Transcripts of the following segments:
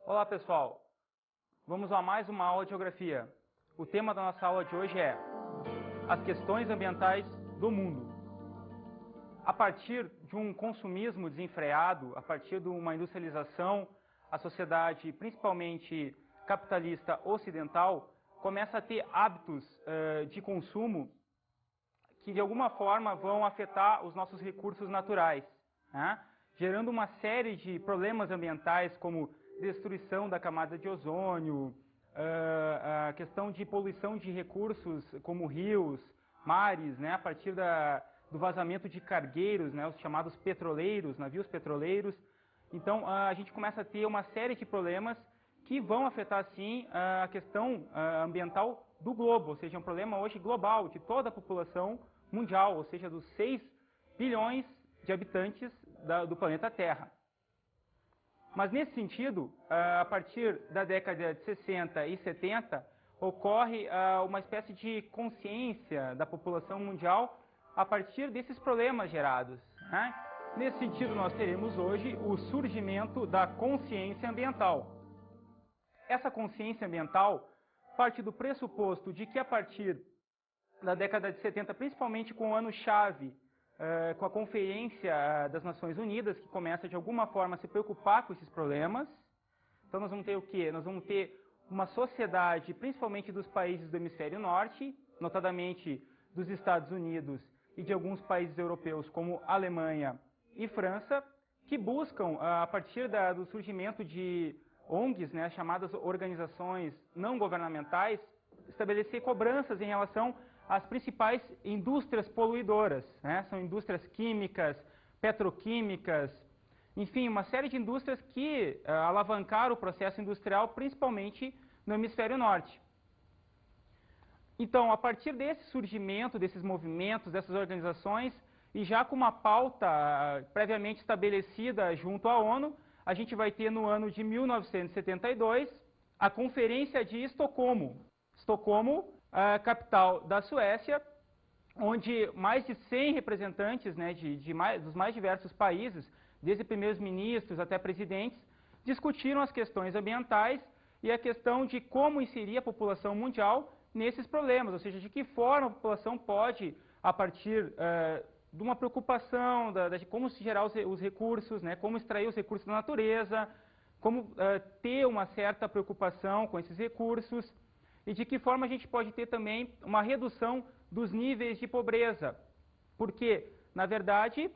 Olá pessoal, vamos a mais uma aula de geografia. O tema da nossa aula de hoje é as questões ambientais do mundo. A partir de um consumismo desenfreado, a partir de uma industrialização, a sociedade, principalmente capitalista ocidental, começa a ter hábitos de consumo que de alguma forma vão afetar os nossos recursos naturais, né? Gerando uma série de problemas ambientais como destruição da camada de ozônio, a questão de poluição de recursos como rios, mares, né? A partir do vazamento de cargueiros, né? Os chamados petroleiros, navios petroleiros. Então a gente começa a ter uma série de problemas que vão afetar sim a questão ambiental do globo, ou seja, um problema hoje global de toda a população mundial, ou seja, dos 6 bilhões de habitantes do planeta Terra. Mas nesse sentido, a partir da década de 60 e 70, ocorre uma espécie de consciência da população mundial a partir desses problemas gerados, né? Nesse sentido, nós teremos hoje o surgimento da consciência ambiental. Essa consciência ambiental parte do pressuposto de que a partir da década de 70, principalmente com o ano-chave, com a Conferência das Nações Unidas, que começa de alguma forma a se preocupar com esses problemas. Então nós vamos ter o quê? Nós vamos ter uma sociedade, principalmente dos países do hemisfério norte, notadamente dos Estados Unidos e de alguns países europeus como Alemanha e França, que buscam, a partir do surgimento de ONGs, né, chamadas organizações não governamentais, estabelecer cobranças em relação às principais indústrias poluidoras, né? São indústrias químicas, petroquímicas, enfim, uma série de indústrias que alavancaram o processo industrial, principalmente no hemisfério norte. Então, a partir desse surgimento, desses movimentos, dessas organizações, e já com uma pauta previamente estabelecida junto à ONU, a gente vai ter no ano de 1972 a Conferência de Estocolmo. Estocolmo, a capital da Suécia, onde mais de 100 representantes, né, dos mais diversos países, desde primeiros ministros até presidentes, discutiram as questões ambientais e a questão de como inserir a população mundial nesses problemas, ou seja, de que forma a população pode, a partir de uma preocupação de como se gerar os recursos, né, como extrair os recursos da natureza, como ter uma certa preocupação com esses recursos, e de que forma a gente pode ter também uma redução dos níveis de pobreza. Porque, na verdade,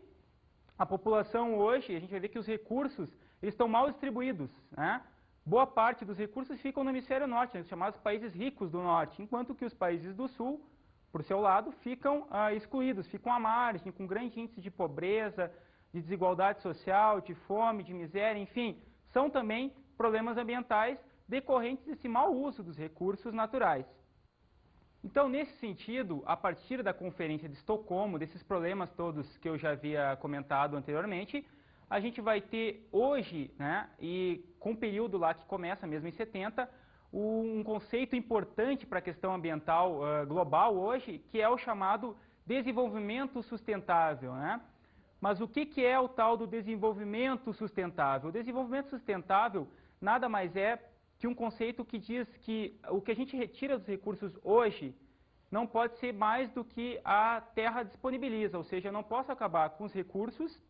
a população hoje, a gente vai ver que os recursos estão mal distribuídos, né? Boa parte dos recursos ficam no hemisfério norte, os chamados países ricos do norte, enquanto que os países do sul, por seu lado, ficam excluídos, ficam à margem, com grande índice de pobreza, de desigualdade social, de fome, de miséria, enfim, são também problemas ambientais decorrentes desse mau uso dos recursos naturais. Então, nesse sentido, a partir da Conferência de Estocolmo, desses problemas todos que eu já havia comentado anteriormente, a gente vai ter hoje, né, e com o período lá que começa mesmo em 70, um conceito importante para a questão ambiental global hoje, que é o chamado desenvolvimento sustentável, né? Mas o que é o tal do desenvolvimento sustentável? O desenvolvimento sustentável nada mais é que um conceito que diz que o que a gente retira dos recursos hoje não pode ser mais do que a Terra disponibiliza, ou seja, eu não posso acabar com os recursos,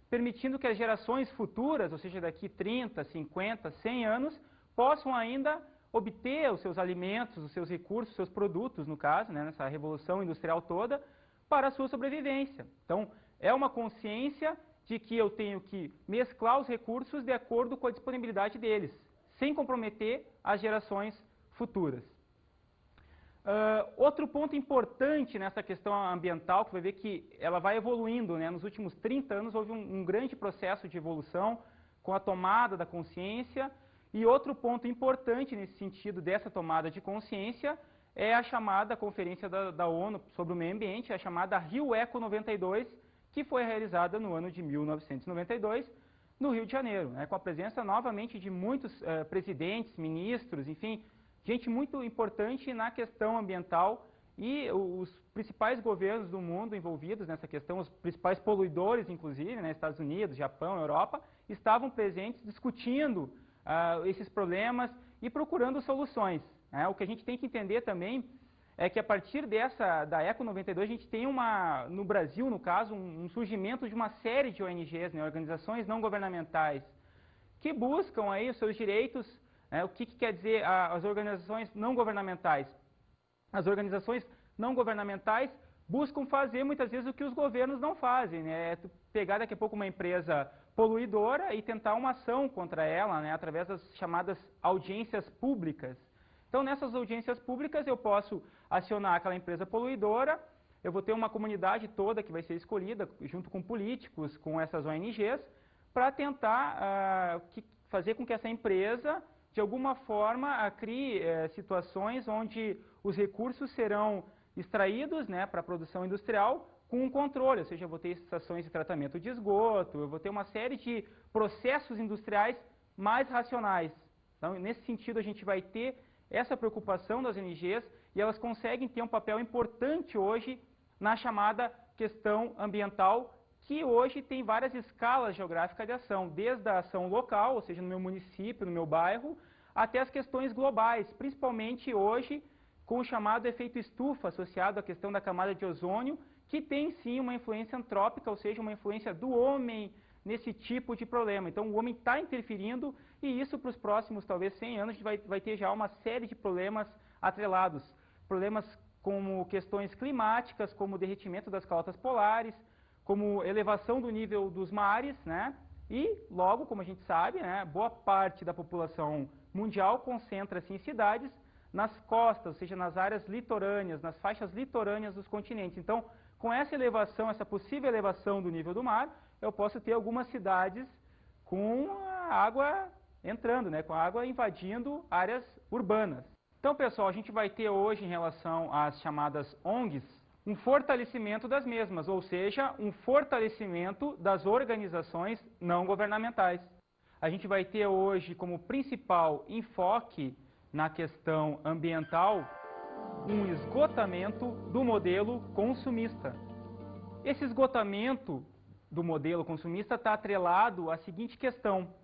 permitindo que as gerações futuras, ou seja, daqui 30, 50, 100 anos, possam ainda obter os seus alimentos, os seus recursos, os seus produtos, no caso, né, nessa revolução industrial toda, para a sua sobrevivência. Então, é uma consciência de que eu tenho que mesclar os recursos de acordo com a disponibilidade deles, sem comprometer as gerações futuras. Outro ponto importante nessa questão ambiental, que vai ver que ela vai evoluindo, né? Nos últimos 30 anos houve um grande processo de evolução com a tomada da consciência, e outro ponto importante nesse sentido dessa tomada de consciência é a chamada Conferência da ONU sobre o Meio Ambiente, a chamada Rio Eco 92, que foi realizada no ano de 1992, no Rio de Janeiro, né, com a presença novamente de muitos presidentes, ministros, enfim, gente muito importante na questão ambiental, e os principais governos do mundo envolvidos nessa questão, os principais poluidores, inclusive, né, Estados Unidos, Japão, Europa, estavam presentes discutindo esses problemas e procurando soluções, né? O que a gente tem que entender também é que a partir da Eco 92, a gente tem no Brasil, no caso, um surgimento de uma série de ONGs, né, organizações não governamentais, que buscam aí os seus direitos, né? O que quer dizer as organizações não governamentais? As organizações não governamentais buscam fazer muitas vezes o que os governos não fazem, né? É pegar daqui a pouco uma empresa poluidora e tentar uma ação contra ela, né, através das chamadas audiências públicas. Então, nessas audiências públicas, eu posso acionar aquela empresa poluidora, eu vou ter uma comunidade toda que vai ser escolhida, junto com políticos, com essas ONGs, para tentar fazer com que essa empresa, de alguma forma, crie situações onde os recursos serão extraídos, né, para a produção industrial com um controle, ou seja, eu vou ter estações de tratamento de esgoto, eu vou ter uma série de processos industriais mais racionais. Então, nesse sentido, a gente vai ter essa preocupação das ONGs e elas conseguem ter um papel importante hoje na chamada questão ambiental, que hoje tem várias escalas geográficas de ação, desde a ação local, ou seja, no meu município, no meu bairro, até as questões globais, principalmente hoje com o chamado efeito estufa associado à questão da camada de ozônio, que tem sim uma influência antrópica, ou seja, uma influência do homem nesse tipo de problema. Então o homem está interferindo e isso para os próximos talvez 100 anos a gente vai ter já uma série de problemas atrelados. Problemas como questões climáticas, como o derretimento das calotas polares, como elevação do nível dos mares, né? E logo, como a gente sabe, né, boa parte da população mundial concentra-se em cidades nas costas, ou seja, nas áreas litorâneas, nas faixas litorâneas dos continentes. Então, com essa elevação, essa possível elevação do nível do mar, eu posso ter algumas cidades com a água entrando, né, com a água invadindo áreas urbanas. Então, pessoal, a gente vai ter hoje, em relação às chamadas ONGs, um fortalecimento das mesmas, ou seja, um fortalecimento das organizações não governamentais. A gente vai ter hoje como principal enfoque na questão ambiental um esgotamento do modelo consumista. Esse esgotamento do modelo consumista está atrelado à seguinte questão: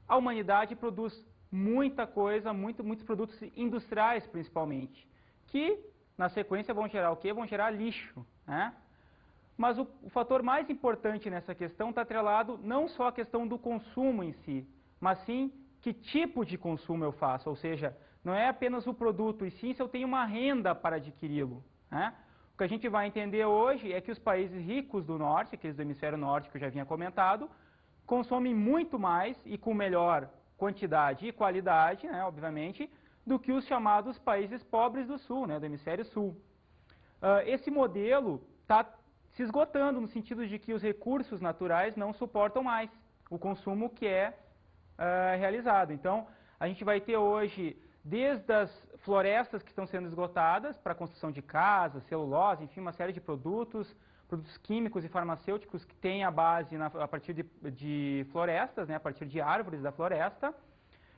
a humanidade produz muita coisa, muitos produtos industriais principalmente, que na sequência vão gerar o quê? Vão gerar lixo, né? Mas o fator mais importante nessa questão está atrelado não só à questão do consumo em si, mas sim que tipo de consumo eu faço, ou seja, não é apenas o produto, e sim se eu tenho uma renda para adquiri-lo, né? O que a gente vai entender hoje é que os países ricos do norte, aqueles do hemisfério norte que eu já vinha comentado, consomem muito mais e com melhor quantidade e qualidade, né, obviamente, do que os chamados países pobres do sul, né, do hemisfério sul. Esse modelo está se esgotando no sentido de que os recursos naturais não suportam mais o consumo que é realizado. Então, a gente vai ter hoje, desde as florestas que estão sendo esgotadas para a construção de casas, celulose, enfim, uma série de produtos químicos e farmacêuticos que têm a base a partir de florestas, né, a partir de árvores da floresta.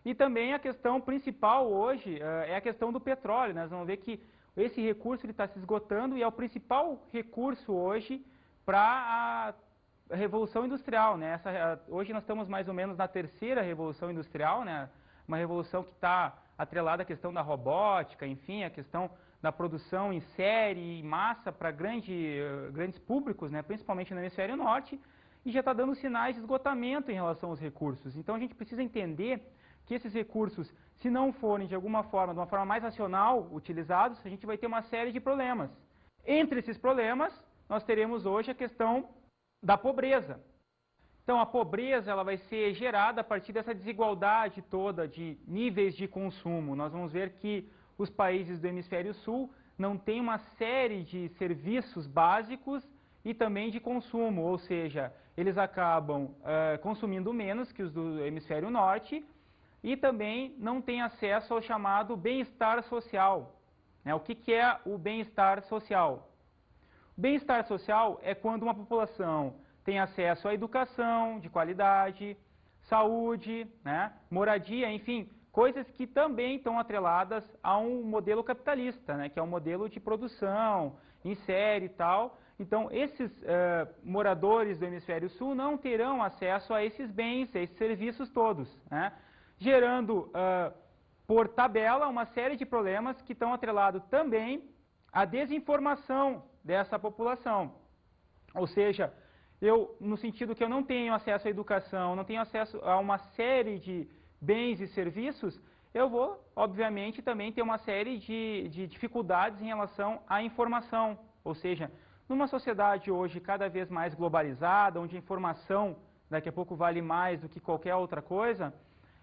E também a questão principal hoje é a questão do petróleo, né? Nós vamos ver que esse recurso está se esgotando e é o principal recurso hoje para a Revolução Industrial, né? Hoje nós estamos mais ou menos na terceira Revolução Industrial, né? Uma revolução que está atrelada à questão da robótica, enfim, a questão da produção em série e em massa para grandes públicos, né? Principalmente no hemisfério norte, e já está dando sinais de esgotamento em relação aos recursos. Então a gente precisa entender que esses recursos, se não forem de alguma forma, de uma forma mais racional utilizados, a gente vai ter uma série de problemas. Entre esses problemas, nós teremos hoje a questão da pobreza. Então a pobreza ela vai ser gerada a partir dessa desigualdade toda de níveis de consumo. Nós vamos ver que os países do hemisfério sul não têm uma série de serviços básicos e também de consumo, ou seja, eles acabam consumindo menos que os do hemisfério norte, e também não tem acesso ao chamado bem-estar social. O que é o bem-estar social? O bem-estar social é quando uma população tem acesso à educação de qualidade, saúde, né, moradia, enfim, coisas que também estão atreladas a um modelo capitalista, né, que é um modelo de produção em série e tal. Então, esses moradores do hemisfério sul não terão acesso a esses bens, a esses serviços todos, né? gerando, por tabela, uma série de problemas que estão atrelados também à desinformação dessa população. Ou seja, no sentido que eu não tenho acesso à educação, não tenho acesso a uma série de bens e serviços, eu vou, obviamente, também ter uma série de dificuldades em relação à informação. Ou seja, numa sociedade hoje cada vez mais globalizada, onde a informação daqui a pouco vale mais do que qualquer outra coisa,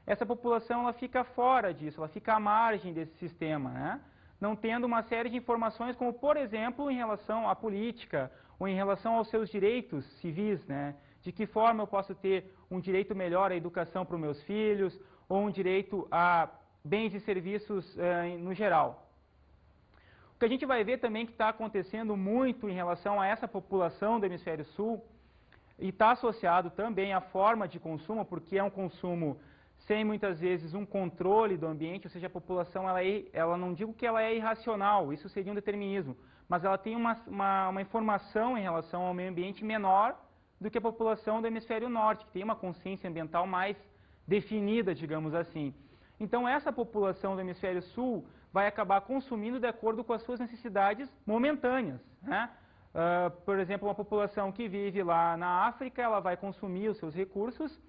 essa população ela fica fora disso, ela fica à margem desse sistema, né? Não tendo uma série de informações como, por exemplo, em relação à política ou em relação aos seus direitos civis, né? De que forma eu posso ter um direito melhor à educação para os meus filhos ou um direito a bens e serviços no geral. O que a gente vai ver também que está acontecendo muito em relação a essa população do Hemisfério Sul e está associado também à forma de consumo, porque é um consumo sem muitas vezes um controle do ambiente, ou seja, a população, ela não digo que ela é irracional, isso seria um determinismo, mas ela tem uma informação em relação ao meio ambiente menor do que a população do Hemisfério Norte, que tem uma consciência ambiental mais definida, digamos assim. Então, essa população do Hemisfério Sul vai acabar consumindo de acordo com as suas necessidades momentâneas, né? Por exemplo, uma população que vive lá na África, ela vai consumir os seus recursos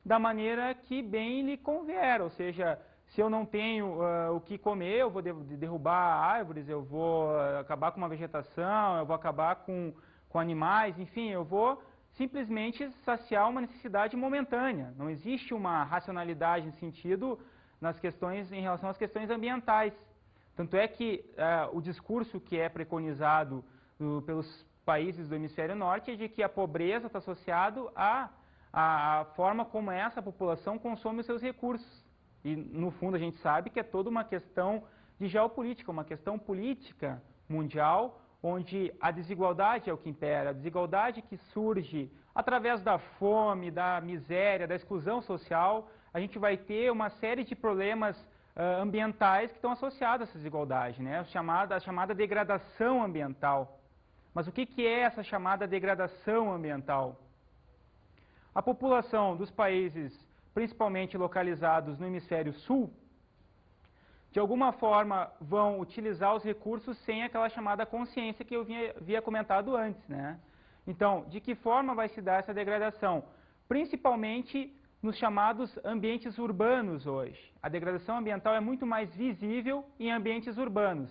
da maneira que bem lhe convier, ou seja, se eu não tenho o que comer, eu vou derrubar árvores, eu vou acabar com uma vegetação, eu vou acabar com animais, enfim, eu vou simplesmente saciar uma necessidade momentânea. Não existe uma racionalidade em sentido em relação às questões ambientais. Tanto é que o discurso que é preconizado pelos países do Hemisfério Norte é de que a pobreza está associado à forma como essa população consome os seus recursos. E, no fundo, a gente sabe que é toda uma questão de geopolítica, uma questão política mundial, onde a desigualdade é o que impera, a desigualdade que surge através da fome, da miséria, da exclusão social. A gente vai ter uma série de problemas ambientais que estão associados a essa desigualdade, né? A chamada degradação ambiental. Mas o que é essa chamada degradação ambiental? A população dos países, principalmente localizados no Hemisfério Sul, de alguma forma vão utilizar os recursos sem aquela chamada consciência que eu havia comentado antes, né? Então, de que forma vai se dar essa degradação? Principalmente nos chamados ambientes urbanos hoje. A degradação ambiental é muito mais visível em ambientes urbanos.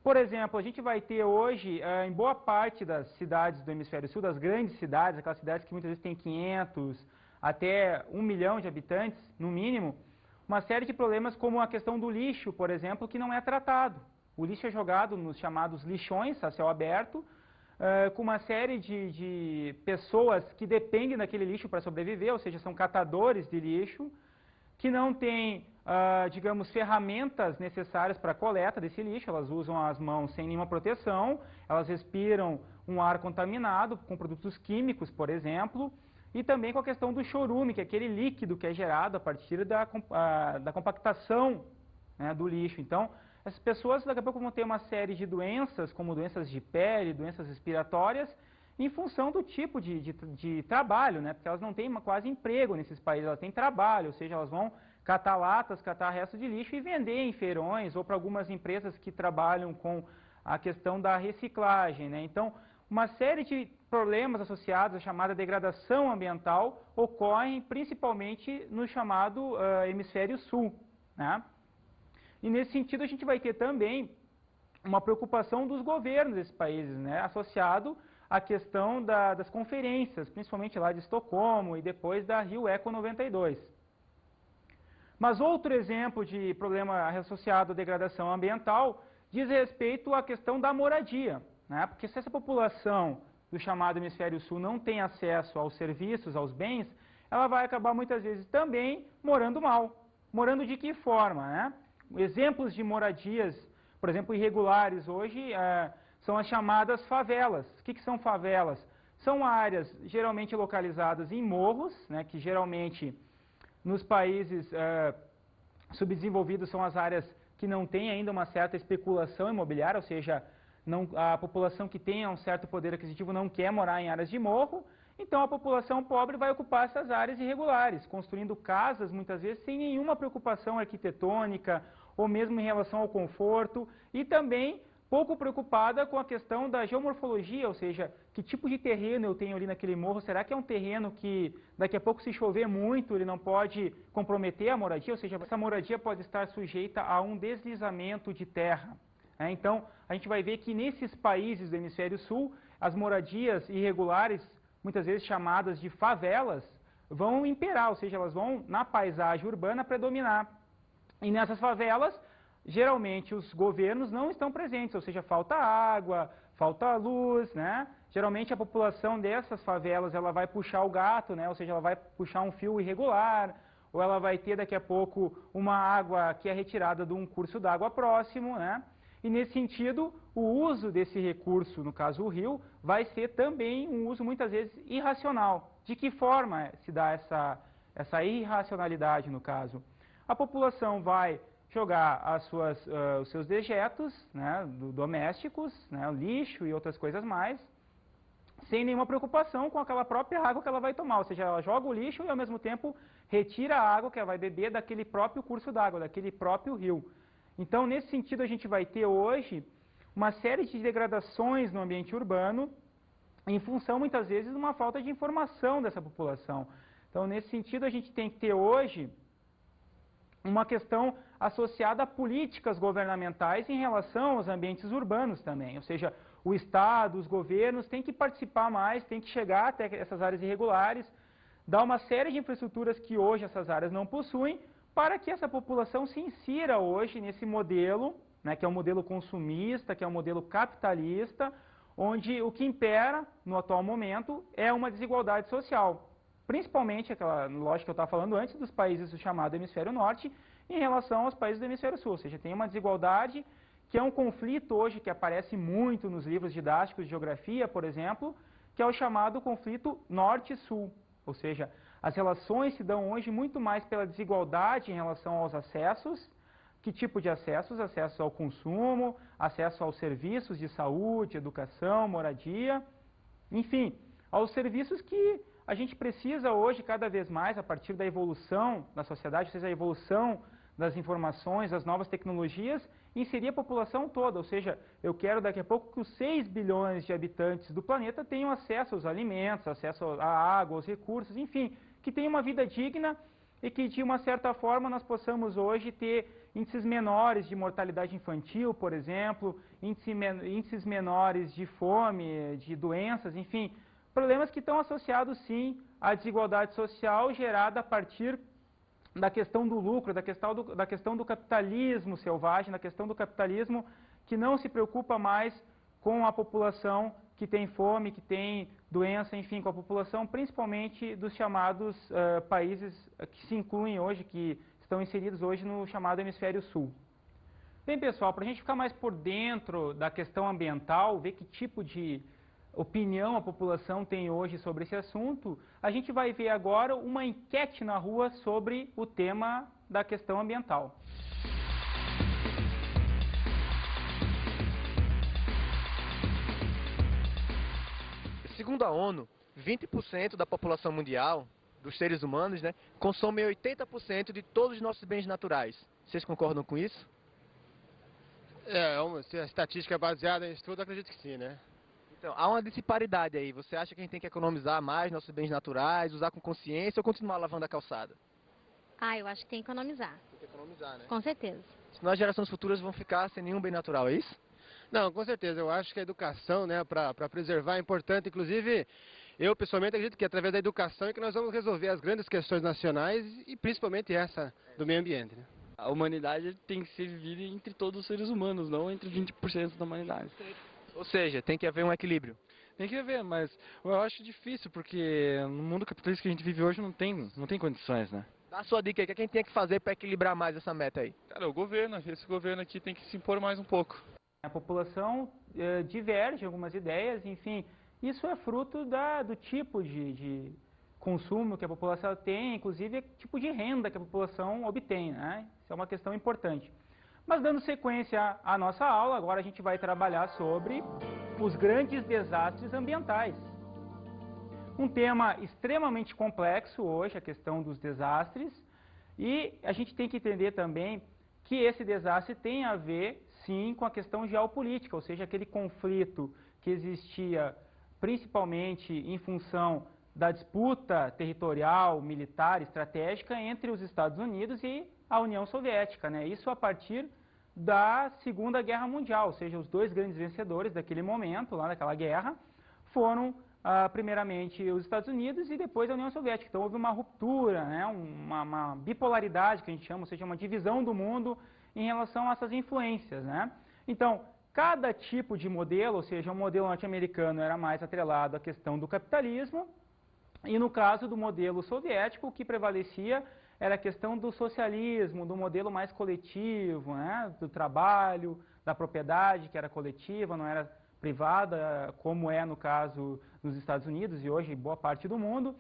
Por exemplo, a gente vai ter hoje, em boa parte das cidades do Hemisfério Sul, das grandes cidades, aquelas cidades que muitas vezes têm 500 até 1 milhão de habitantes, no mínimo, uma série de problemas como a questão do lixo, por exemplo, que não é tratado. O lixo é jogado nos chamados lixões a céu aberto, com uma série de pessoas que dependem daquele lixo para sobreviver, ou seja, são catadores de lixo, que não têm, digamos, ferramentas necessárias para a coleta desse lixo, elas usam as mãos sem nenhuma proteção, elas respiram um ar contaminado com produtos químicos, por exemplo, e também com a questão do chorume, que é aquele líquido que é gerado a partir da compactação, né, do lixo. Então, essas pessoas daqui a pouco vão ter uma série de doenças, como doenças de pele, doenças respiratórias, em função do tipo de trabalho, né? Porque elas não têm quase emprego nesses países, elas têm trabalho, ou seja, elas vão catar latas, catar resto de lixo e vender em feirões ou para algumas empresas que trabalham com a questão da reciclagem, né? Então, uma série de problemas associados à chamada degradação ambiental ocorrem principalmente no chamado Hemisfério Sul, né? E nesse sentido a gente vai ter também uma preocupação dos governos desses países, né? Associado à questão das conferências, principalmente lá de Estocolmo e depois da Rio Eco 92. Mas outro exemplo de problema associado à degradação ambiental diz respeito à questão da moradia, né? Porque se essa população do chamado Hemisfério Sul não tem acesso aos serviços, aos bens, ela vai acabar muitas vezes também morando mal. Morando de que forma, né? Exemplos de moradias, por exemplo, irregulares hoje são as chamadas favelas. O que são favelas? São áreas geralmente localizadas em morros, né, que geralmente nos países subdesenvolvidos são as áreas que não têm ainda uma certa especulação imobiliária, ou seja, a população que tenha um certo poder aquisitivo não quer morar em áreas de morro, Então a população pobre vai ocupar essas áreas irregulares, construindo casas muitas vezes sem nenhuma preocupação arquitetônica ou mesmo em relação ao conforto e também pouco preocupada com a questão da geomorfologia, ou seja, que tipo de terreno eu tenho ali naquele morro, será que é um terreno que daqui a pouco se chover muito ele não pode comprometer a moradia, ou seja, essa moradia pode estar sujeita a um deslizamento de terra. Então a gente vai ver que nesses países do hemisfério sul, as moradias irregulares, muitas vezes chamadas de favelas, vão imperar, ou seja, elas vão na paisagem urbana predominar. E nessas favelas, geralmente os governos não estão presentes, ou seja, falta água, falta luz, né? Geralmente a população dessas favelas ela vai puxar o gato, né? Ou seja, ela vai puxar um fio irregular, ou ela vai ter daqui a pouco uma água que é retirada de um curso d'água próximo, né? E nesse sentido, o uso desse recurso, no caso o rio, vai ser também um uso muitas vezes irracional. De que forma se dá essa irracionalidade no caso? A população vai jogar os seus dejetos, né, domésticos, né, o lixo e outras coisas mais, sem nenhuma preocupação com aquela própria água que ela vai tomar. Ou seja, ela joga o lixo e ao mesmo tempo retira a água que ela vai beber daquele próprio curso d'água, daquele próprio rio. Então, nesse sentido, a gente vai ter hoje uma série de degradações no ambiente urbano em função, muitas vezes, de uma falta de informação dessa população. Então, nesse sentido, a gente tem que ter hoje uma questão associada a políticas governamentais em relação aos ambientes urbanos também. Ou seja, o Estado, os governos têm que participar mais, têm que chegar até essas áreas irregulares, dar uma série de infraestruturas que hoje essas áreas não possuem, para que essa população se insira hoje nesse modelo, né, que é um modelo consumista, que é um modelo capitalista, onde o que impera no atual momento é uma desigualdade social. Principalmente, aquela lógica que eu estava falando antes, dos países do chamado hemisfério norte, em relação aos países do hemisfério sul. Ou seja, tem uma desigualdade que é um conflito hoje que aparece muito nos livros didáticos de geografia, por exemplo, que é o chamado conflito norte-sul. Ou seja, as relações se dão hoje muito mais pela desigualdade em relação aos acessos. Que tipo de acessos? Acesso ao consumo, acesso aos serviços de saúde, educação, moradia, enfim, aos serviços que a gente precisa hoje cada vez mais, a partir da evolução da sociedade, ou seja, a evolução das informações, das novas tecnologias, inserir a população toda. Ou seja, eu quero daqui a pouco que os 6 bilhões de habitantes do planeta tenham acesso aos alimentos, acesso à água, aos recursos, enfim, que tenham uma vida digna e que, de uma certa forma, nós possamos hoje ter índices menores de mortalidade infantil, por exemplo, índices menores de fome, de doenças, enfim, problemas que estão associados, sim, à desigualdade social gerada a partir da questão do lucro, da questão do capitalismo selvagem, da questão do capitalismo que não se preocupa mais com a população que tem fome, que tem doença, enfim, com a população principalmente dos chamados países que se incluem hoje, que estão inseridos hoje no chamado hemisfério sul. Bem, pessoal, para a gente ficar mais por dentro da questão ambiental, ver que tipo de opinião a população tem hoje sobre esse assunto, a gente vai ver agora uma enquete na rua sobre o tema da questão ambiental. Segundo a ONU, 20% da população mundial, dos seres humanos, né, consomem 80% de todos os nossos bens naturais. Vocês concordam com isso? Se a estatística é baseada em estudo, acredito que sim, né? Então, há uma disparidade aí. Você acha que a gente tem que economizar mais nossos bens naturais, usar com consciência ou continuar lavando a calçada? Eu acho que tem que economizar. Tem que economizar, né? Com certeza. Senão as gerações futuras vão ficar sem nenhum bem natural, é isso? Não, com certeza. Eu acho que a educação, né, para preservar é importante. Inclusive, eu pessoalmente acredito que através da educação é que nós vamos resolver as grandes questões nacionais e principalmente essa do meio ambiente, né? A humanidade tem que ser vivida entre todos os seres humanos, não entre 20% da humanidade. Ou seja, tem que haver um equilíbrio. Tem que haver, mas eu acho difícil, porque no mundo capitalista que a gente vive hoje não tem condições, né? Dá a sua dica aí, o que a gente tem que fazer para equilibrar mais essa meta aí? Cara, o governo, esse governo aqui tem que se impor mais um pouco. A população diverge em algumas ideias, enfim, isso é fruto do tipo de consumo que a população tem, inclusive o tipo de renda que a população obtém, né? Isso é uma questão importante. Mas dando sequência à nossa aula, agora a gente vai trabalhar sobre os grandes desastres ambientais. Um tema extremamente complexo hoje, a questão dos desastres, e a gente tem que entender também que esse desastre tem a ver, sim, com a questão geopolítica, ou seja, aquele conflito que existia principalmente em função da disputa territorial, militar, estratégica entre os Estados Unidos e a União Soviética, né? Isso a partir da Segunda Guerra Mundial, ou seja, os dois grandes vencedores daquele momento, lá daquela guerra, foram primeiramente os Estados Unidos e depois a União Soviética. Então houve uma ruptura, né? uma bipolaridade que a gente chama, ou seja, uma divisão do mundo em relação a essas influências, né? Então, cada tipo de modelo, ou seja, o modelo norte-americano era mais atrelado à questão do capitalismo, e no caso do modelo soviético, o que prevalecia era a questão do socialismo, do modelo mais coletivo, né? Do trabalho, da propriedade, que era coletiva, não era privada, como é no caso nos Estados Unidos e hoje em boa parte do mundo.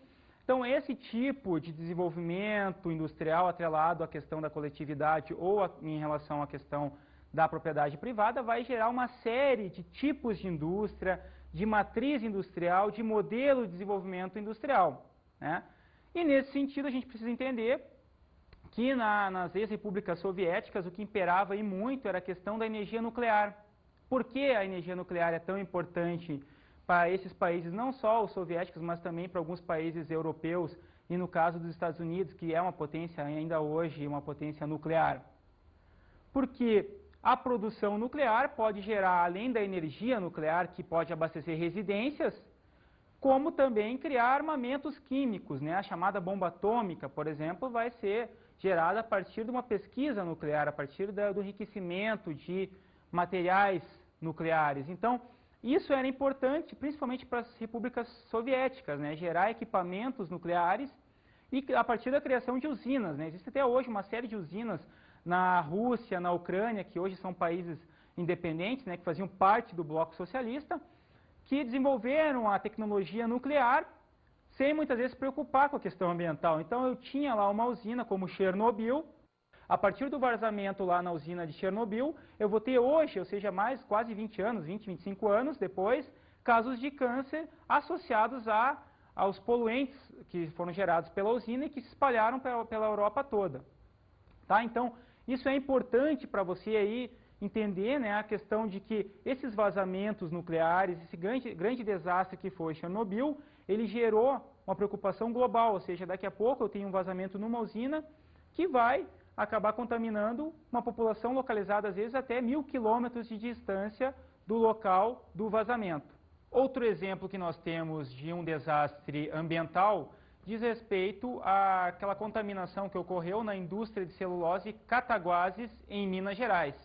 Então, esse tipo de desenvolvimento industrial atrelado à questão da coletividade ou em relação à questão da propriedade privada vai gerar uma série de tipos de indústria, de matriz industrial, de modelo de desenvolvimento industrial, né? E nesse sentido a gente precisa entender que nas ex-repúblicas soviéticas o que imperava aí muito era a questão da energia nuclear. Por que a energia nuclear é tão importante para esses países, não só os soviéticos, mas também para alguns países europeus, e no caso dos Estados Unidos, que é uma potência ainda hoje, uma potência nuclear? Porque a produção nuclear pode gerar, além da energia nuclear, que pode abastecer residências, como também criar armamentos químicos, né? A chamada bomba atômica, por exemplo, vai ser gerada a partir de uma pesquisa nuclear, a partir do enriquecimento de materiais nucleares. Então, isso era importante, principalmente para as repúblicas soviéticas, né? Gerar equipamentos nucleares e a partir da criação de usinas, né? Existe até hoje uma série de usinas na Rússia, na Ucrânia, que hoje são países independentes, né? Que faziam parte do bloco socialista, que desenvolveram a tecnologia nuclear sem muitas vezes se preocupar com a questão ambiental. Então, eu tinha lá uma usina como Chernobyl. A partir do vazamento lá na usina de Chernobyl, eu vou ter hoje, ou seja, mais quase 20 anos, 20, 25 anos depois, casos de câncer associados aos poluentes que foram gerados pela usina e que se espalharam pela Europa toda. Tá? Então, isso é importante para você aí entender, né, a questão de que esses vazamentos nucleares, esse grande desastre que foi Chernobyl, ele gerou uma preocupação global, ou seja, daqui a pouco eu tenho um vazamento numa usina que vai acabar contaminando uma população localizada, às vezes, até 1000 quilômetros de distância do local do vazamento. Outro exemplo que nós temos de um desastre ambiental diz respeito àquela contaminação que ocorreu na indústria de celulose Cataguases, em Minas Gerais.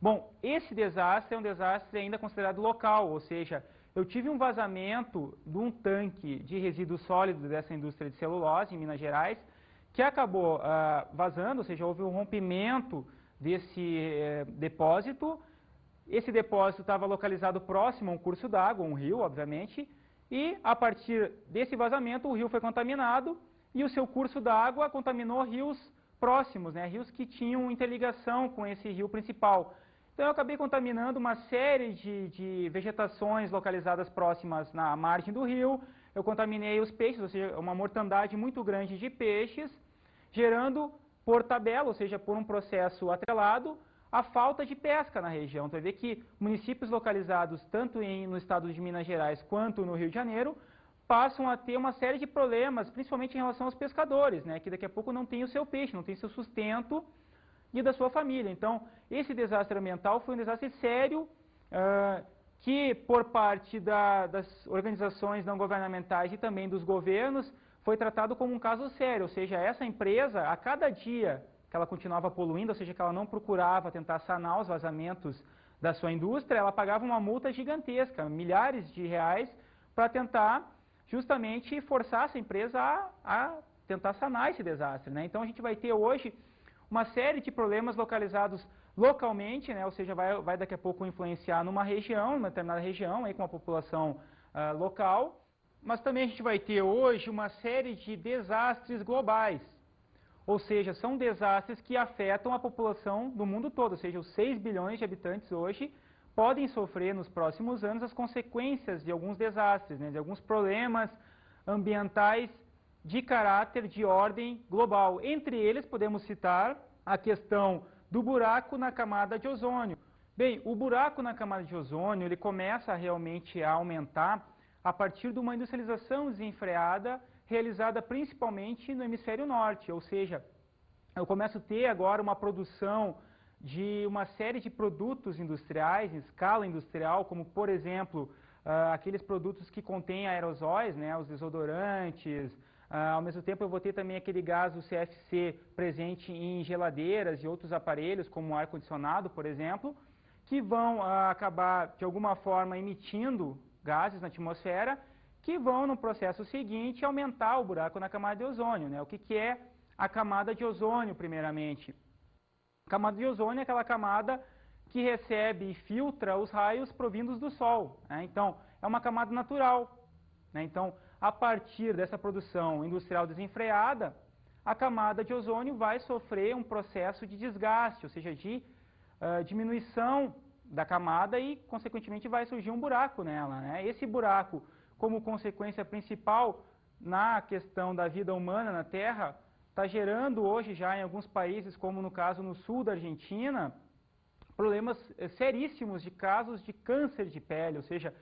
Bom, esse desastre é um desastre ainda considerado local, ou seja, eu tive um vazamento de um tanque de resíduos sólidos dessa indústria de celulose, em Minas Gerais, que acabou vazando, ou seja, houve um rompimento desse depósito. Esse depósito estava localizado próximo a um curso d'água, um rio, obviamente, e a partir desse vazamento o rio foi contaminado e o seu curso d'água contaminou rios próximos, né, rios que tinham interligação com esse rio principal. Então eu acabei contaminando uma série de vegetações localizadas próximas na margem do rio. Eu contaminei os peixes, ou seja, uma mortandade muito grande de peixes, gerando por tabela, ou seja, por um processo atrelado, a falta de pesca na região. Então, vai ver que municípios localizados tanto no estado de Minas Gerais quanto no Rio de Janeiro passam a ter uma série de problemas, principalmente em relação aos pescadores, né, que daqui a pouco não tem o seu peixe, não tem seu sustento e da sua família. Então, esse desastre ambiental foi um desastre sério, que por parte das organizações não governamentais e também dos governos foi tratado como um caso sério, ou seja, essa empresa, a cada dia que ela continuava poluindo, ou seja, que ela não procurava tentar sanar os vazamentos da sua indústria, ela pagava uma multa gigantesca, milhares de reais, para tentar justamente forçar essa empresa a tentar sanar esse desastre, né? Então a gente vai ter hoje uma série de problemas localizados localmente, né? Ou seja, vai daqui a pouco influenciar numa região, numa determinada região, aí com uma população local, mas também a gente vai ter hoje uma série de desastres globais, ou seja, são desastres que afetam a população do mundo todo, ou seja, os 6 bilhões de habitantes hoje podem sofrer nos próximos anos as consequências de alguns desastres, né, de alguns problemas ambientais de caráter de ordem global. Entre eles, podemos citar a questão do buraco na camada de ozônio. Bem, o buraco na camada de ozônio ele começa realmente a aumentar a partir de uma industrialização desenfreada realizada principalmente no hemisfério norte, ou seja, eu começo a ter agora uma produção de uma série de produtos industriais em escala industrial, como por exemplo, aqueles produtos que contêm aerosóis, né, os desodorantes, ao mesmo tempo eu vou ter também aquele gás, o CFC, presente em geladeiras e outros aparelhos, como o ar-condicionado, por exemplo, que vão acabar, de alguma forma, emitindo gases na atmosfera, que vão, no processo seguinte, aumentar o buraco na camada de ozônio, né? O que é a camada de ozônio, primeiramente? A camada de ozônio é aquela camada que recebe e filtra os raios provindos do Sol, né? Então, é uma camada natural, né? Então, a partir dessa produção industrial desenfreada, a camada de ozônio vai sofrer um processo de desgaste, ou seja, de diminuição da camada e, consequentemente, vai surgir um buraco nela, né? Esse buraco, como consequência principal na questão da vida humana na Terra, está gerando hoje já em alguns países, como no caso no sul da Argentina, problemas seríssimos de casos de câncer de pele, ou seja,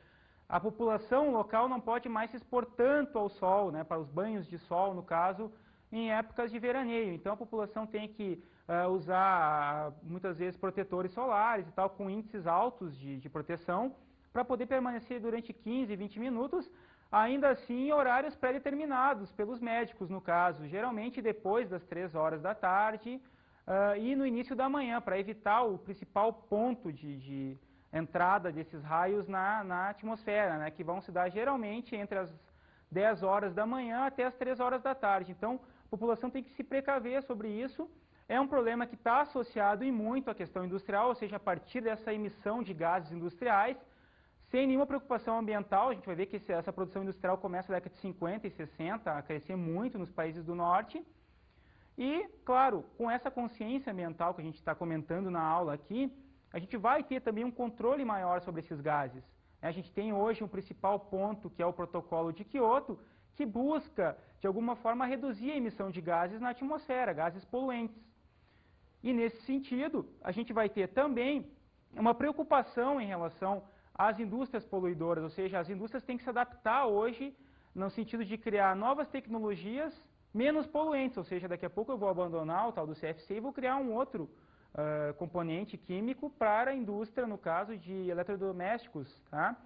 a população local não pode mais se expor tanto ao sol, né, para os banhos de sol, no caso, em épocas de veraneio. Então a população tem que usar muitas vezes protetores solares e tal, com índices altos de proteção, para poder permanecer durante 15, 20 minutos, ainda assim em horários pré-determinados pelos médicos, no caso, geralmente depois das 3 horas da tarde e no início da manhã, para evitar o principal ponto de entrada desses raios na atmosfera, né, que vão se dar geralmente entre as 10 horas da manhã até as 3 horas da tarde. Então, a população tem que se precaver sobre isso. É um problema que está associado e muito à questão industrial, ou seja, a partir dessa emissão de gases industriais, sem nenhuma preocupação ambiental. A gente vai ver que essa produção industrial começa na década de 50 e 60 a crescer muito nos países do norte. E, claro, com essa consciência ambiental que a gente está comentando na aula aqui, a gente vai ter também um controle maior sobre esses gases. A gente tem hoje um principal ponto, que é o Protocolo de Kyoto, que busca, de alguma forma, reduzir a emissão de gases na atmosfera, gases poluentes. E, nesse sentido, a gente vai ter também uma preocupação em relação às indústrias poluidoras, ou seja, as indústrias têm que se adaptar hoje no sentido de criar novas tecnologias menos poluentes, ou seja, daqui a pouco eu vou abandonar o tal do CFC e vou criar um outro componente químico para a indústria, no caso de eletrodomésticos, tá?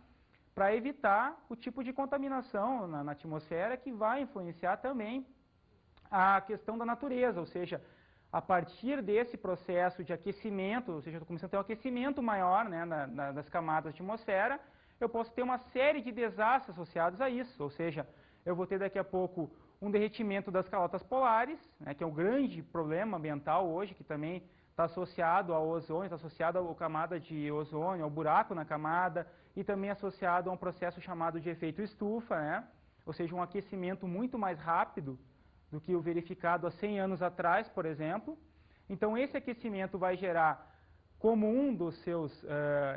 Para evitar o tipo de contaminação na atmosfera que vai influenciar também a questão da natureza, ou seja, a partir desse processo de aquecimento, ou seja, eu estou começando a ter um aquecimento maior, né, das camadas da atmosfera, eu posso ter uma série de desastres associados a isso, ou seja, eu vou ter daqui a pouco um derretimento das calotas polares, né, que é um grande problema ambiental hoje, que também está associado ao ozônio, está associado à camada de ozônio, ao buraco na camada, e também associado a um processo chamado de efeito estufa, né, ou seja, um aquecimento muito mais rápido do que o verificado há 100 anos atrás, por exemplo. Então, esse aquecimento vai gerar, como um dos seus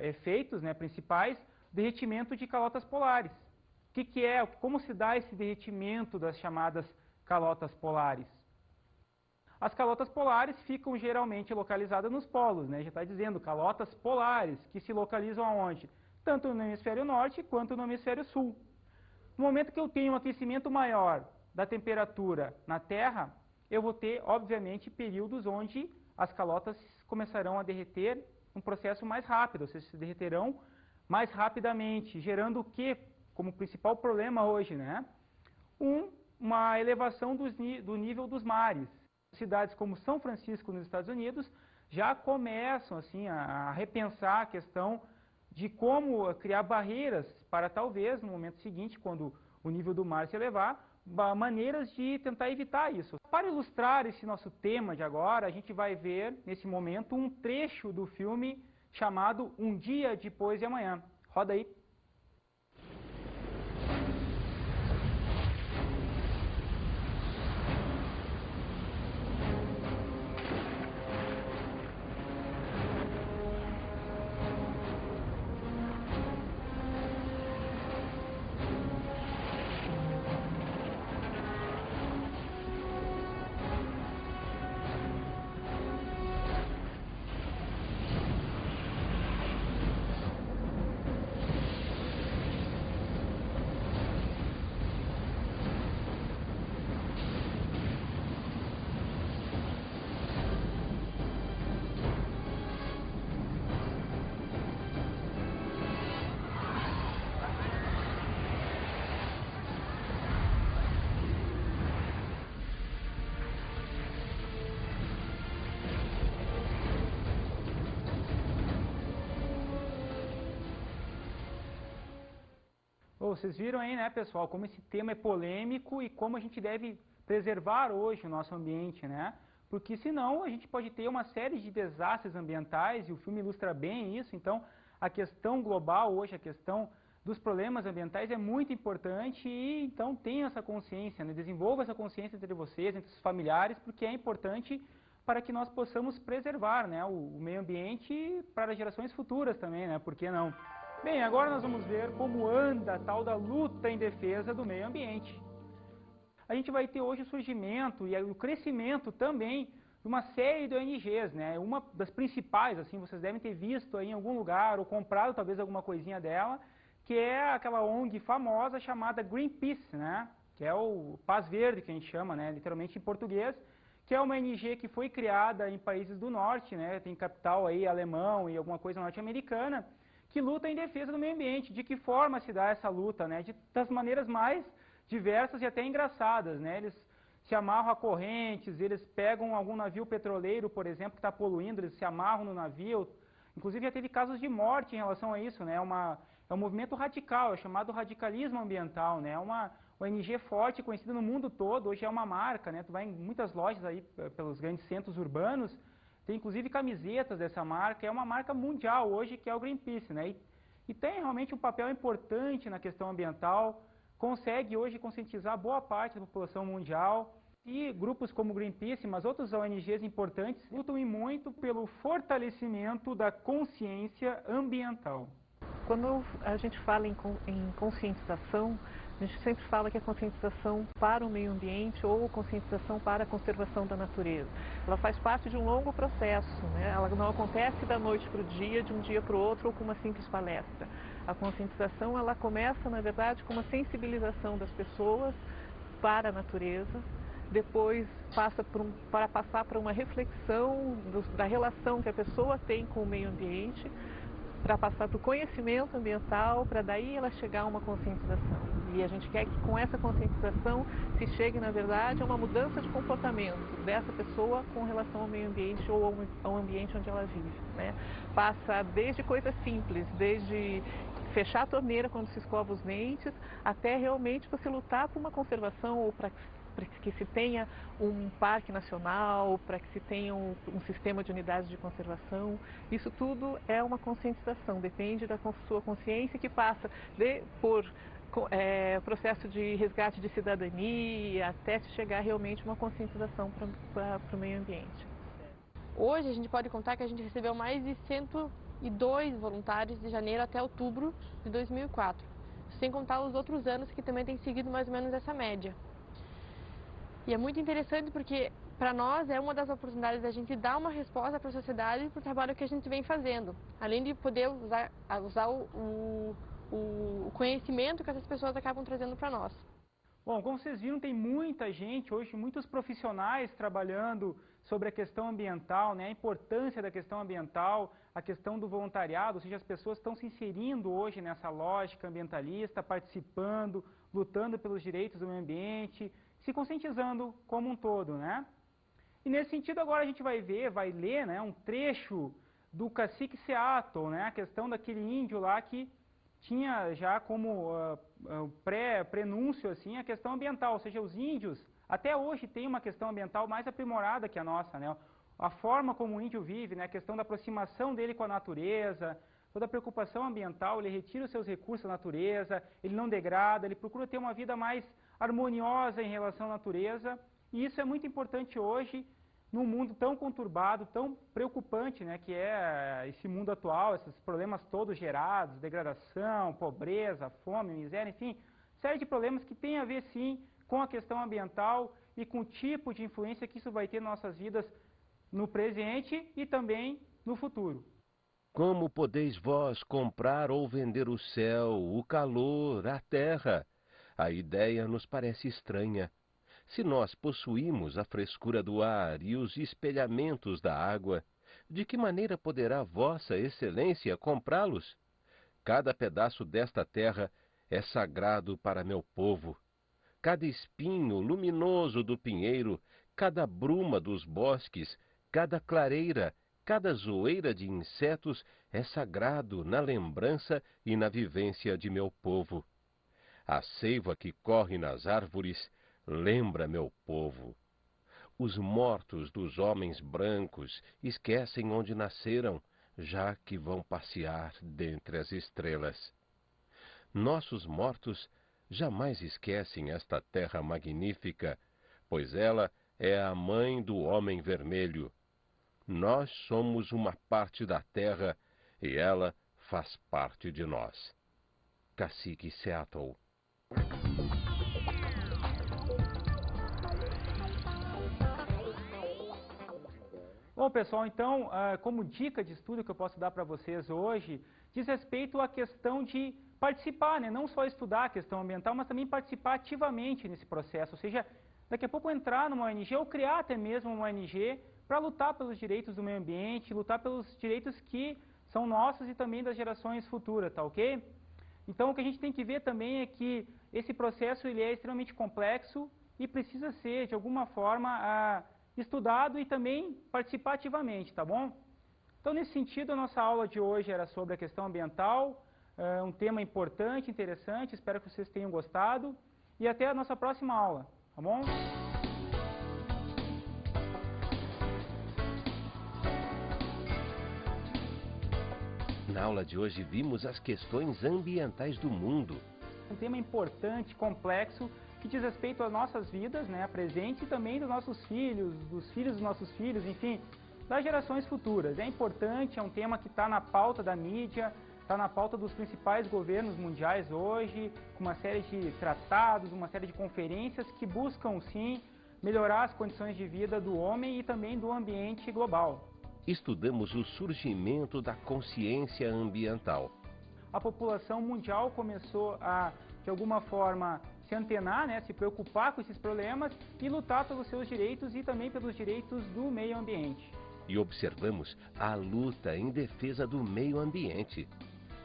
efeitos, né, principais, derretimento de calotas polares. Como se dá esse derretimento das chamadas calotas polares? As calotas polares ficam geralmente localizadas nos polos, né? Já está dizendo, calotas polares, que se localizam aonde? Tanto no hemisfério norte quanto no hemisfério sul. No momento que eu tenho um aquecimento maior da temperatura na Terra, eu vou ter, obviamente, períodos onde as calotas começarão a derreter um processo mais rápido, ou seja, se derreterão mais rapidamente, gerando o quê? Como principal problema hoje, né? Uma elevação do nível dos mares. Cidades como São Francisco, nos Estados Unidos, já começam assim, a repensar a questão de como criar barreiras para, talvez, no momento seguinte, quando o nível do mar se elevar, maneiras de tentar evitar isso. Para ilustrar esse nosso tema de agora, a gente vai ver, nesse momento, um trecho do filme chamado Um Dia Depois de Amanhã. Roda aí. vocês viram aí, né, pessoal, como esse tema é polêmico e como a gente deve preservar hoje o nosso ambiente, né? Porque senão a gente pode ter uma série de desastres ambientais, e o filme ilustra bem isso. Então, a questão global hoje, a questão dos problemas ambientais é muito importante, e então tenham essa consciência, né? Desenvolva essa consciência entre vocês, entre os familiares, porque é importante para que nós possamos preservar, né, o meio ambiente para gerações futuras também, né? Por que não? Bem, agora nós vamos ver como anda a tal da luta em defesa do meio ambiente. A gente vai ter hoje o surgimento e o crescimento também de uma série de ONGs, né? Uma das principais, assim, vocês devem ter visto aí em algum lugar ou comprado talvez alguma coisinha dela, que é aquela ONG famosa chamada Greenpeace, né? Que é o Paz Verde, que a gente chama, né? Literalmente em português, que é uma ONG que foi criada em países do norte, né? Tem capital aí alemão e alguma coisa norte-americana, que luta em defesa do meio ambiente. De que forma se dá essa luta, né? Das maneiras mais diversas e até engraçadas, né? Eles se amarram a correntes, eles pegam algum navio petroleiro, por exemplo, que está poluindo, eles se amarram no navio. Inclusive já teve casos de morte em relação a isso, né? É um movimento radical, é chamado radicalismo ambiental, né? É uma ONG forte, conhecida no mundo todo, hoje é uma marca, né? Tu vai em muitas lojas aí pelos grandes centros urbanos, tem inclusive camisetas dessa marca, é uma marca mundial hoje, que é o Greenpeace, né? E tem realmente um papel importante na questão ambiental, consegue hoje conscientizar boa parte da população mundial, e grupos como o Greenpeace, mas outras ONGs importantes, lutam e muito pelo fortalecimento da consciência ambiental. Quando a gente fala em conscientização, a gente sempre fala que é conscientização para o meio ambiente ou conscientização para a conservação da natureza. Ela faz parte de um longo processo, né? Ela não acontece da noite para o dia, de um dia para o outro, ou com uma simples palestra. A conscientização, ela começa, na verdade, com uma sensibilização das pessoas para a natureza, depois para passar para uma reflexão da relação que a pessoa tem com o meio ambiente, para passar para o conhecimento ambiental, para daí ela chegar a uma conscientização. E a gente quer que com essa conscientização se chegue, na verdade, a uma mudança de comportamento dessa pessoa com relação ao meio ambiente ou ao ambiente onde ela vive, né? Passa desde coisas simples, desde fechar a torneira quando se escova os dentes, até realmente você lutar por uma conservação ou para que se tenha um parque nacional, para que se tenha um sistema de unidades de conservação. Isso tudo é uma conscientização, depende da sua consciência, que passa por processo de resgate de cidadania, até se chegar realmente a uma conscientização para o meio ambiente. Hoje a gente pode contar que a gente recebeu mais de 102 voluntários de janeiro até outubro de 2004, sem contar os outros anos que também têm seguido mais ou menos essa média. E é muito interessante porque, para nós, é uma das oportunidades da gente dar uma resposta para a sociedade para o trabalho que a gente vem fazendo, além de poder usar o conhecimento que essas pessoas acabam trazendo para nós. Bom, como vocês viram, tem muita gente hoje, muitos profissionais trabalhando sobre a questão ambiental, né? A importância da questão ambiental, a questão do voluntariado, ou seja, as pessoas estão se inserindo hoje nessa lógica ambientalista, participando, lutando pelos direitos do meio ambiente, se conscientizando como um todo, né? E nesse sentido agora a gente vai ler, né, um trecho do cacique Seattle, né? A questão daquele índio lá que tinha já como prenúncio assim, a questão ambiental, ou seja, os índios até hoje têm uma questão ambiental mais aprimorada que a nossa, né? A forma como o índio vive, né? A questão da aproximação dele com a natureza, toda a preocupação ambiental, ele retira os seus recursos da natureza, ele não degrada, ele procura ter uma vida mais harmoniosa em relação à natureza, e isso é muito importante hoje, num mundo tão conturbado, tão preocupante, né, que é esse mundo atual, esses problemas todos gerados, degradação, pobreza, fome, miséria, enfim, série de problemas que tem a ver, sim, com a questão ambiental e com o tipo de influência que isso vai ter nas nossas vidas no presente e também no futuro. Como podeis vós comprar ou vender o céu, o calor, a terra? A ideia nos parece estranha. Se nós possuímos a frescura do ar e os espelhamentos da água, de que maneira poderá vossa excelência comprá-los? Cada pedaço desta terra é sagrado para meu povo. Cada espinho luminoso do pinheiro, cada bruma dos bosques, cada clareira, cada zoeira de insetos é sagrado na lembrança e na vivência de meu povo. A seiva que corre nas árvores lembra meu povo. Os mortos dos homens brancos esquecem onde nasceram, já que vão passear dentre as estrelas. Nossos mortos jamais esquecem esta terra magnífica, pois ela é a mãe do homem vermelho. Nós somos uma parte da terra e ela faz parte de nós. Cacique Seattle. Bom, pessoal, então, como dica de estudo que eu posso dar para vocês hoje, diz respeito à questão de participar, né? Não só estudar a questão ambiental, mas também participar ativamente nesse processo. Ou seja, daqui a pouco entrar numa ONG ou criar até mesmo uma ONG para lutar pelos direitos do meio ambiente, lutar pelos direitos que são nossos e também das gerações futuras, tá ok? Então, o que a gente tem que ver também é que esse processo ele é extremamente complexo e precisa ser, de alguma forma, estudado e também participar ativamente, tá bom? Então, nesse sentido, a nossa aula de hoje era sobre a questão ambiental, um tema importante, interessante, espero que vocês tenham gostado e até a nossa próxima aula, tá bom? Na aula de hoje vimos as questões ambientais do mundo. Um tema importante, complexo, que diz respeito às nossas vidas, né, a presente e também dos nossos filhos, dos filhos dos nossos filhos, enfim, das gerações futuras. É importante, é um tema que está na pauta da mídia, está na pauta dos principais governos mundiais hoje, com uma série de tratados, uma série de conferências que buscam, sim, melhorar as condições de vida do homem e também do ambiente global. Estudamos o surgimento da consciência ambiental. A população mundial começou a, de alguma forma, se antenar, né, se preocupar com esses problemas e lutar pelos seus direitos e também pelos direitos do meio ambiente. E observamos a luta em defesa do meio ambiente.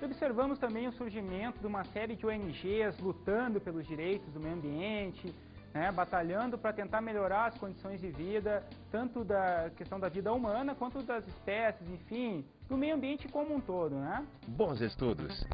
Observamos também o surgimento de uma série de ONGs lutando pelos direitos do meio ambiente, né, batalhando para tentar melhorar as condições de vida, tanto da questão da vida humana quanto das espécies, enfim, do meio ambiente como um todo, né? Bons estudos!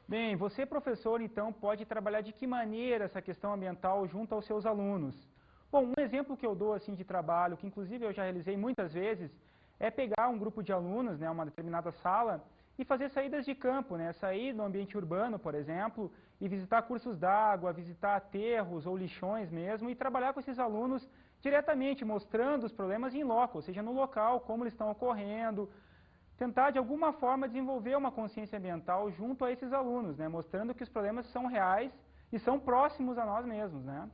Bem, você, professor, então, pode trabalhar de que maneira essa questão ambiental junto aos seus alunos? Bom, um exemplo que eu dou assim de trabalho, que inclusive eu já realizei muitas vezes, é pegar um grupo de alunos, né, uma determinada sala, e fazer saídas de campo, né, sair no ambiente urbano, por exemplo, e visitar cursos d'água, visitar aterros ou lixões mesmo, e trabalhar com esses alunos diretamente, mostrando os problemas em loco, ou seja, no local, como eles estão ocorrendo, tentar de alguma forma desenvolver uma consciência ambiental junto a esses alunos, né, mostrando que os problemas são reais e são próximos a nós mesmos, né.